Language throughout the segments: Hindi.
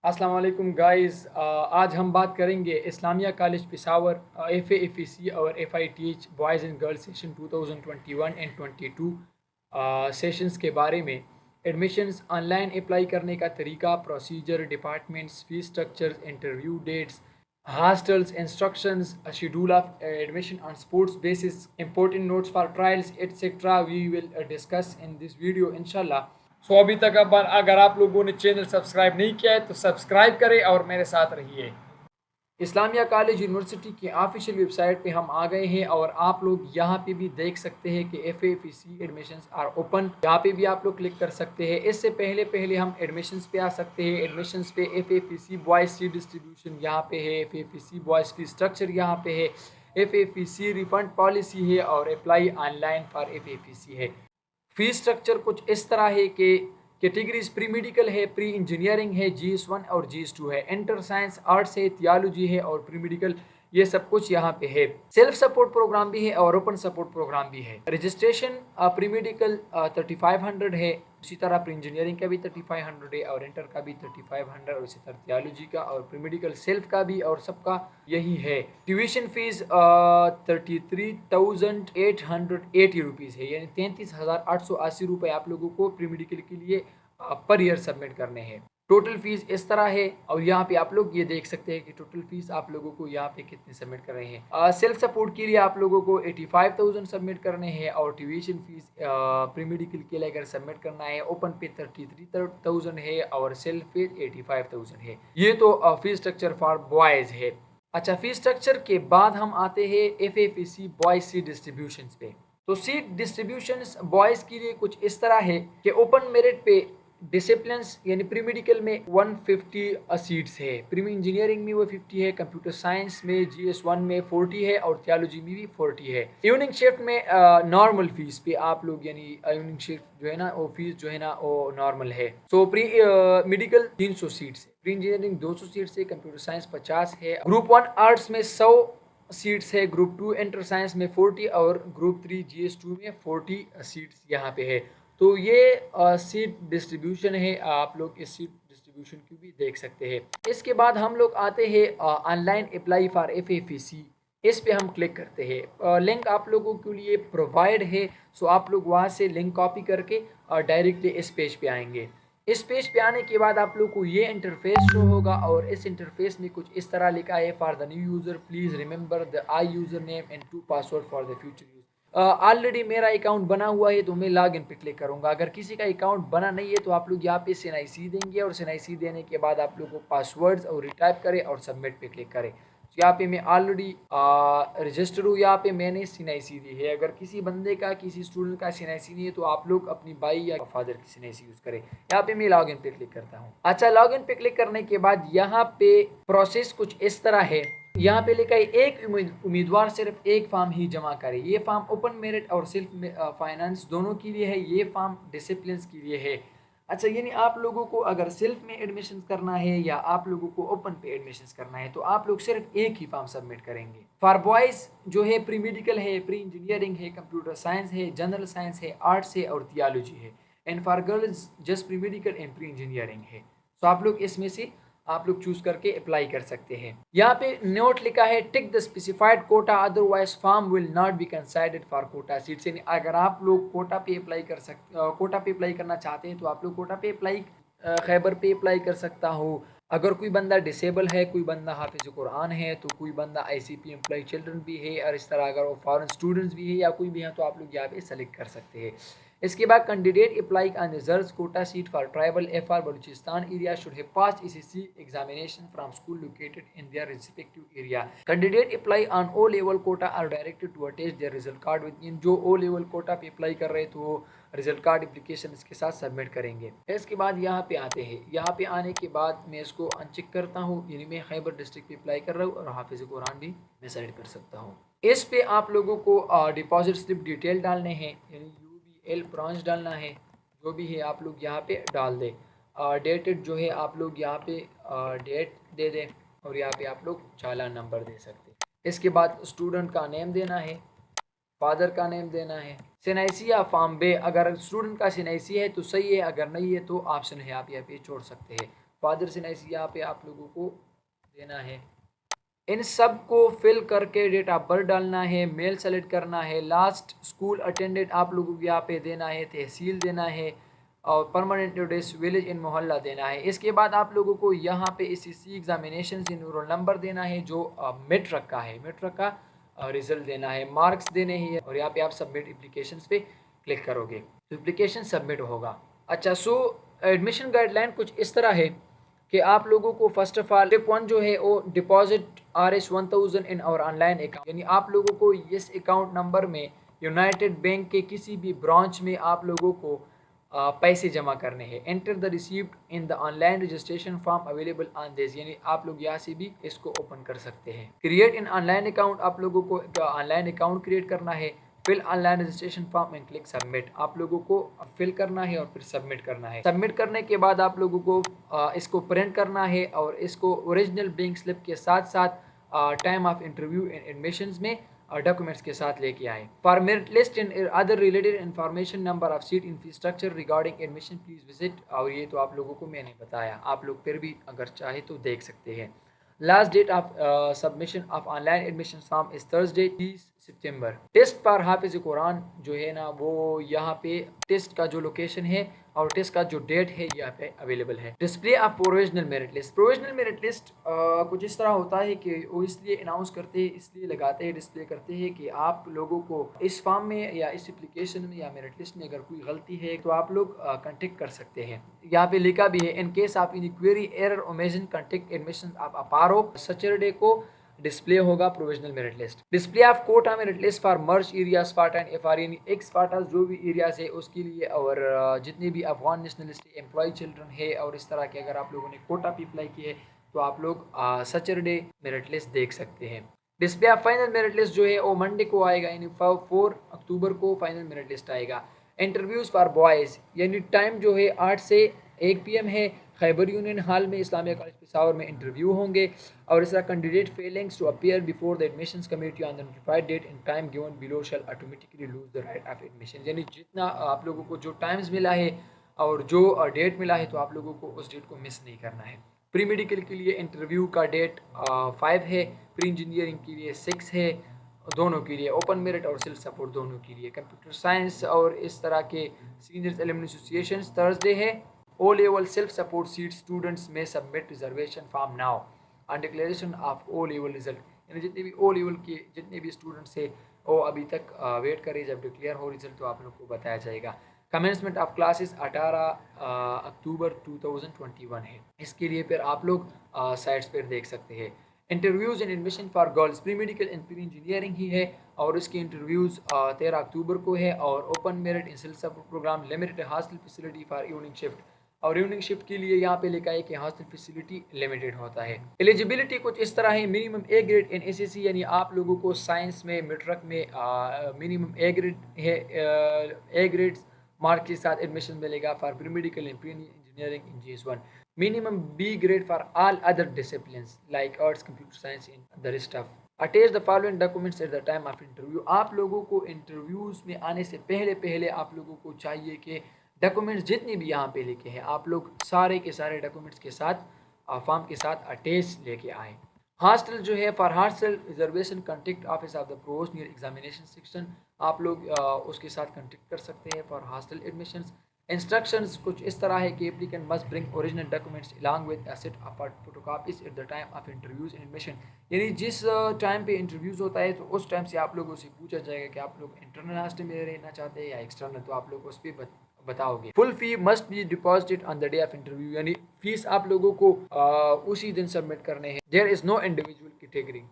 अस्सलाम वालेकुम गाइस। आज हम बात करेंगे इस्लामिया कॉलेज पेशावर FAFEC और FITH boys and girls session 2021 and 22 sessions के बारे में। एडमिशन्स ऑनलाइन अप्लाई करने का तरीका, procedure, departments, fees structures, interview dates, hostels, instructions, a schedule of admission on sports basis, important notes for trials, etc. We will discuss in this video inshallah. अभी तक अगर आप लोगों ने चैनल सब्सक्राइब नहीं किया है तो सब्सक्राइब करें और मेरे साथ रहिए। इस्लामिया कॉलेज यूनिवर्सिटी की ऑफिशियल वेबसाइट पे हम आ गए हैं और आप लोग यहाँ पे भी देख सकते हैं कि FAFEC एडमिशन्स आर ओपन। यहाँ पे भी आप लोग क्लिक कर सकते हैं। इससे पहले पहले हम एडमिशन्स पे आ सकते हैं। एडमिशन्स पे FAFEC बॉयज़ सीट डिस्ट्रीब्यूशन यहाँ पे है, FAFEC बॉयज़ फीस स्ट्रक्चर यहाँ पे है, FAFEC रिफंड पॉलिसी है और अप्लाई ऑनलाइन फॉर FAFEC है। फीस स्ट्रक्चर कुछ इस तरह है कि कैटेगरीज प्री मेडिकल है, प्री इंजीनियरिंग है, GS1 और GS2 है, इंटर साइंस आर्ट्स है, थियोलॉजी है और प्री मेडिकल, ये सब कुछ यहाँ पे है। सेल्फ सपोर्ट प्रोग्राम भी है और ओपन सपोर्ट प्रोग्राम भी है। रजिस्ट्रेशन प्री मेडिकल 3500 है, उसी तरह प्री इंजीनियरिंग का भी 3500 है और इंटर का भी 3500 और इसी तरह थियोलॉजी का और प्री मेडिकल सेल्फ का भी और सबका यही है। ट्यूशन फीस 33,880 रुपीज़ है, यानी 33,880 रुपये आप लोगों को प्री मेडिकल के लिए पर ईयर सबमिट करने हैं। टोटल फीस इस तरह है और यहाँ पे आप लोग ये देख सकते हैं कि टोटल फीस आप लोगों को यहाँ पे कितने सबमिट कर रहे हैं। सेल्फ सपोर्ट के लिए आप लोगों को 85,000 सबमिट करने हैं और ट्यूशन फीस प्री मेडिकल के लिए अगर सबमिट करना है ओपन पे 33,000 है और सेल्फ पे 85,000 है। ये तो फीस स्ट्रक्चर फॉर बॉयज़ है। अच्छा, फीस स्ट्रक्चर के बाद हम आते हैं FAFEC बॉयज़ सीट डिस्ट्रीब्यूशन पे। तो सीट डिस्ट्रीब्यूशंस बॉयज़ के लिए कुछ इस तरह है कि ओपन मेरिट पे डिसिप्लिन्स यानी प्री मेडिकल में 150 सीट्स है, प्री इंजीनियरिंग में वो 50 है, कंप्यूटर साइंस में GS1 में 40 है और थियोलॉजी में भी 40 है। इवनिंग शिफ्ट में नॉर्मल फीस पे आप लोग यानी इवनिंग शिफ्ट जो है ना वो फीस जो है ना वो नॉर्मल है। सो प्री मेडिकल 300 सीट्स है, प्री इंजीनियरिंग 200 सीट्स है, कंप्यूटर साइंस 50 है, ग्रुप 1 आर्ट्स में 100 सीट्स है, ग्रुप 2 इंटर साइंस में 40 और ग्रुप 3 GS2 में 40 सीट्स यहाँ पे है। तो ये सीट डिस्ट्रीब्यूशन है, आप लोग इस सीट डिस्ट्रीब्यूशन की भी देख सकते हैं। इसके बाद हम लोग आते हैं ऑनलाइन अप्लाई फॉर FAFEC। इस पे हम क्लिक करते हैं। लिंक आप लोगों के लिए प्रोवाइड है, सो आप लोग वहाँ से लिंक कॉपी करके डायरेक्टली इस पेज पे आएंगे। इस पेज पे आने के बाद आप लोग को ये इंटरफेस शो होगा और इस इंटरफेस में कुछ इस तरह लिखा है, for the new user please remember the I user name and 2 password for the future use. Already मेरा अकाउंट बना हुआ है तो मैं लॉग इन पे क्लिक करूंगा। अगर किसी का अकाउंट बना नहीं है तो आप लोग यहाँ पे SNIC देंगे और SNIC देने के बाद आप लोग को पासवर्ड्स और रिटाइप करें और सबमिट पे क्लिक करें। तो यहाँ पे मैं ऑलरेडी रजिस्टर हूँ, यहाँ पे मैंने SNIC दी है। अगर किसी बंदे का किसी स्टूडेंट का SNIC नहीं है तो आप लोग अपनी भाई या फादर की SNIC यूज़ करें। यहाँ पे मैं लॉग इन पे क्लिक करता हूँ। अच्छा, लॉग इन पे क्लिक करने के बाद यहाँ पे प्रोसेस कुछ इस तरह है। यहाँ पे लिखा है एक उम्मीदवार सिर्फ एक फॉर्म ही जमा करे। ये फॉर्म ओपन मेरिट और सेल्फ फाइनेंस दोनों के लिए है, ये फॉर्म डिसिप्लिन के लिए है। अच्छा, यानी आप लोगों को अगर सेल्फ में एडमिशन करना है या आप लोगों को ओपन पे एडमिशन करना है तो आप लोग सिर्फ एक ही फॉर्म सबमिट करेंगे। फॉर बॉयज़ जो है प्री मेडिकल है, प्री इंजीनियरिंग है, कंप्यूटर साइंस है, जनरल साइंस है, आर्ट्स है और थियोलॉजी है। And for girls just pre medical and pre engineering है। तो आप लोग इसमें से आप लोग चूज करके अप्लाई कर सकते हैं। यहाँ पे नोट लिखा है, tick the specified quota otherwise form will not be considered for quota seats. अगर आप लोग कोटा पे अप्लाई करना चाहते हैं तो आप लोग कोटा पे अप्लाई खैबर पे अप्लाई कर सकता हो। अगर कोई बंदा डिसेबल है, कोई बंदा हाफिज कुरान है, तो कोई बंदा ICP एम्प्लॉय चिल्ड्रन भी है और इस तरह अगर वो फॉरेन स्टूडेंट्स भी है या कोई भी है तो आप लोग यहाँ पे सेलेक्ट कर सकते हैं। इसके बाद candidate apply on reserve quota seat for tribal FR Balochistan area should have passed SSC examination from school located in their respective area. Candidate apply on O level quota are directed to attach their result card with in. जो O लेवल कोटा पे अप्लाई कर रहे हैं तो वो रिजल्ट कार्ड एप्लीकेशन इसके साथ सबमिट करेंगे। इसके बाद यहाँ पे आते हैं। यहाँ पे आने के बाद मैं इसको अनचेक करता हूँ, यानी मैं खैबर डिस्ट्रिक्ट पे अप्लाई कर रहा हूँ और हाफिज कुरान भी मैं सेलेक्ट कर सकता हूँ। इस पे आप लोगों को डिपॉजिट स्लिप डिटेल डालने हैं, यानी UBL ब्रांच डालना है, जो भी है आप लोग यहाँ पे डाल दें। डेटेड जो है आप लोग यहाँ पे डेट दे दें और यहाँ पे आप लोग चालान नंबर दे सकते हैं। इसके बाद स्टूडेंट का नेम देना है, फादर का नेम देना है, SNIC या फॉर्म बे। अगर स्टूडेंट का SNIC है तो सही है, अगर नहीं है तो ऑप्शन है आप यहाँ पे छोड़ सकते हैं। फादर्स एनआईसी यहाँ पे आप लोगों को देना है। इन सब को फिल करके डेट ऑफ बर्थ डालना है, मेल सेलेक्ट करना है, लास्ट स्कूल अटेंडेड आप लोगों को यहाँ पे देना है, तहसील देना है और परमानेंट एड्रेस विलेज इन मोहल्ला देना है। इसके बाद आप लोगों को यहाँ पे एसएससी एग्जामिनेशन से रोल नंबर देना है जो मेट्रिक का है, मेट्रिक का रिजल्ट देना है, मार्क्स देने ही है और यहाँ पे आप सबमिट एप्लीकेशन पे क्लिक करोगे तो एप्लीकेशन सबमिट होगा। अच्छा, सो एडमिशन गाइडलाइन कुछ इस तरह है कि आप लोगों को फर्स्ट ऑफ ऑल स्टेप 1 जो है वो डिपॉजिट Rs 1000 इन और ऑनलाइन अकाउंट, यानी आप लोगों को इस अकाउंट नंबर में यूनाइटेड बैंक के किसी भी ब्रांच में आप लोगों को पैसे जमा करने हैं। Enter the receipt in the online registration form available on this, यानी आप लोग यहाँ से भी इसको ओपन कर सकते हैं। क्रिएट इन ऑनलाइन अकाउंट, आप लोगों को ऑनलाइन अकाउंट क्रिएट करना है। Fill online registration form and click submit, आप लोगों को फिल करना है और फिर सबमिट करना है। सबमिट करने के बाद आप लोगों को इसको प्रिंट करना है और इसको ओरिजिनल बैंक स्लिप के साथ साथ time of interview and admissions में डॉक्यूमेंट्स के साथ लेके आए। For merit list and other related information, number of seat, in fee structure regarding admission please visit, और ये तो आप लोगों को मैंने बताया, आप लोग फिर भी अगर चाहे तो देख सकते हैं। Last date of submission of online admission form is Thursday 30 सितंबर। टेस्ट फॉर हाफिज कुरान जो है ना, वो यहाँ पे टेस्ट का जो लोकेशन है और टेस्ट का जो डेट है यहाँ पे अवेलेबल है। Display of provisional merit list, provisional merit list कुछ इस तरह होता है कि वो इसलिए अनाउंस करते हैं, इसलिए लगाते हैं, डिस्प्ले करते हैं कि आप लोगों को इस फॉर्म में या इस एप्लीकेशन में या मेरिट लिस्ट में अगर कोई गलती है तो आप लोग कंटेक्ट कर सकते हैं। यहाँ पे लिखा भी है, in case of any query error omission contact admission of अपारो, सैटरडे को डिस्प्ले होगा provisional merit list. Display of quota merit list for merge area स्पाटा एंड एफआर, यानी एक्स स्पाटा जो भी एरियाज है उसके लिए, और जितने भी अफगान नेशनलिस्ट एम्प्लॉय चिल्ड्रन है और इस तरह के अगर आप लोगों ने कोटा पे अप्लाई किए है तो आप लोग सैटरडे मेरिट लिस्ट देख सकते हैं। Display of final merit list जो है वो मंडे को आएगा, यानी 4 अक्टूबर को फाइनल मेरिट लिस्ट आएगा। इंटरव्यूज़ फॉर बॉयज़, यानी टाइम जो है 8 से 1 PM है, खैबर यूनियन हॉल में इस्लामिया कॉलेज पेशावर में इंटरव्यू होंगे। और इस तरह candidate failings to appear before the admissions committee on the notified date and time given below shall automatically lose the right of admission, यानी जितना आप लोगों को जो टाइम्स मिला है और जो डेट मिला है तो आप लोगों को उस डेट को मिस नहीं करना है। प्री मेडिकल के लिए इंटरव्यू का डेट 5 है, प्री इंजीनियरिंग के लिए 6 है, दोनों के लिए, ओपन मेरिट और सेल्फ सपोर्ट दोनों के लिए। कंप्यूटर साइंस और इस तरह के सीनियर्स एलुमनी एसोसिएशन थर्सडे है। O level self support seat students में submit reservation form now on declaration of O level result, यानी जितने भी ओ लेवल के जितने भी स्टूडेंट्स है वो अभी तक वेट करें, जब डिक्लेयर हो रिजल्ट तो आप लोग को बताया जाएगा। कमेंसमेंट ऑफ क्लासेस 18 अक्टूबर 2021 है, इसके लिए फिर आप लोग साइट्स पर देख सकते हैं। Interviews and admission for girls pre medical and pre engineering ही है और इसकी इंटरव्यूज़ 13 अक्टूबर को है। और open merit in self support program limited hostel facility for evening shift, और इवनिंग शिफ्ट के लिए यहाँ पे लिखा है कि हॉस्टल फैसिलिटी लिमिटेड होता है। एलिजिबिलिटी कुछ इस तरह है, minimum A grade in SSC, यानी आप लोगों को साइंस में मेट्रिक में मिनिमम ए ग्रेड है, ए ग्रेड मार्क के साथ एडमिशन मिलेगा for pre medical and pre engineering in GS1। Minimum B grade for all other disciplines like arts, computer science in the rest of. Attach the following documents at the time of interview, आप लोगों को इंटरव्यूज़ में आने से पहले आप लोगों को चाहिए कि डॉक्यूमेंट्स जितने भी यहाँ पे लिखे हैं आप लोग सारे के सारे डॉक्यूमेंट्स के साथ फॉर्म के साथ अटैच लेके आएँ। हॉस्टल जो है for hostel reservation contact office of the provost near examination section, आप लोग उसके साथ कंटेक्ट कर सकते हैं फॉर हॉस्टल एडमिशंस। इंस्ट्रक्शंस कुछ इस तरह है कि applicant must bring original documents along with a set of photocopies eight the time of interviews and admission, यानी जिस टाइम पे इंटरव्यूज होता है तो उस टाइम से आप लोगों से पूछा जाएगा कि आप लोग इंटरनल हॉस्टल में रहना चाहते हैं या एक्सटर्नल, तो आप लोग उस पर बताओगे। Full fee must be deposited on the day of interview, यानी फीस आप लोगों को उसी दिन सबमिट करने हैं। There is no individual category,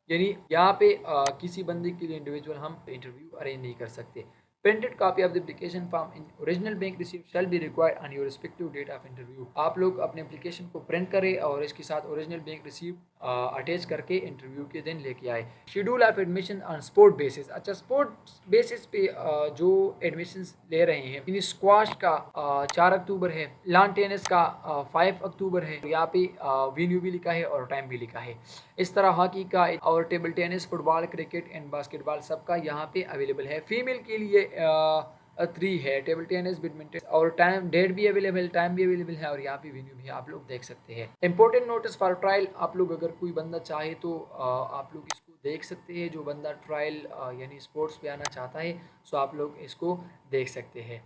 यानी यहाँ पे किसी बंदे के लिए इंडिविजुअल हम इंटरव्यू अरेंज नहीं कर सकते। Printed copy of the application form in original bank receipt shall be required on your respective date of interview, आप लोग अपने एप्लीकेशन को प्रिंट करें और इसके साथ ओरिजिनल बैंक रिसीप्ट अटैच करके इंटरव्यू के दिन लेके आए। Schedule of admission on sport basis, अच्छा स्पोर्ट बेसिस पे जो एडमिशन ले रहे हैं, यानी स्क्वाश का 4 अक्टूबर है, लॉन टेनिस का 5 अक्टूबर है, यहाँ पे वेन्यू भी लिखा है और टाइम भी लिखा है। इस तरह हॉकी का और table tennis, football, cricket and basketball सबका यहाँ पे अवेलेबल है। फीमेल के लिए 3 है। टेबल टेनिस, बैडमिंटन और टाइम डेट भी अवेलेबल, टाइम भी अवेलेबल है और यहाँ पे वेन्यू भी आप लोग देख सकते हैं। इंपॉर्टेंट नोटिस फॉर ट्रायल, आप लोग अगर कोई बंदा चाहे तो आप लोग इसको देख सकते हैं। जो बंदा ट्रायल यानी स्पोर्ट्स पे आना चाहता है सो आप लोग इसको देख सकते हैं।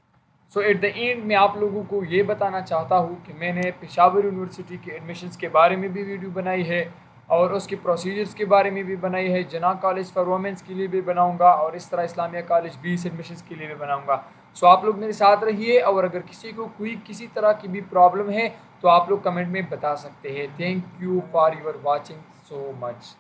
सो एट द एंड मैं आप लोगों को ये बताना चाहता हूँ कि मैंने पेशावर यूनिवर्सिटी के एडमिशन्स के बारे में भी वीडियो बनाई है और उसके प्रोसीजर्स के बारे में भी बनाई है। जना कॉलेज फॉर वुमेंस के लिए भी बनाऊंगा और इस तरह इस्लामिया कॉलेज 20 एडमिशन्स के लिए भी बनाऊंगा। सो आप लोग मेरे साथ रहिए और अगर किसी को कोई किसी तरह की भी प्रॉब्लम है तो आप लोग कमेंट में बता सकते हैं। Thank you for your watching so much.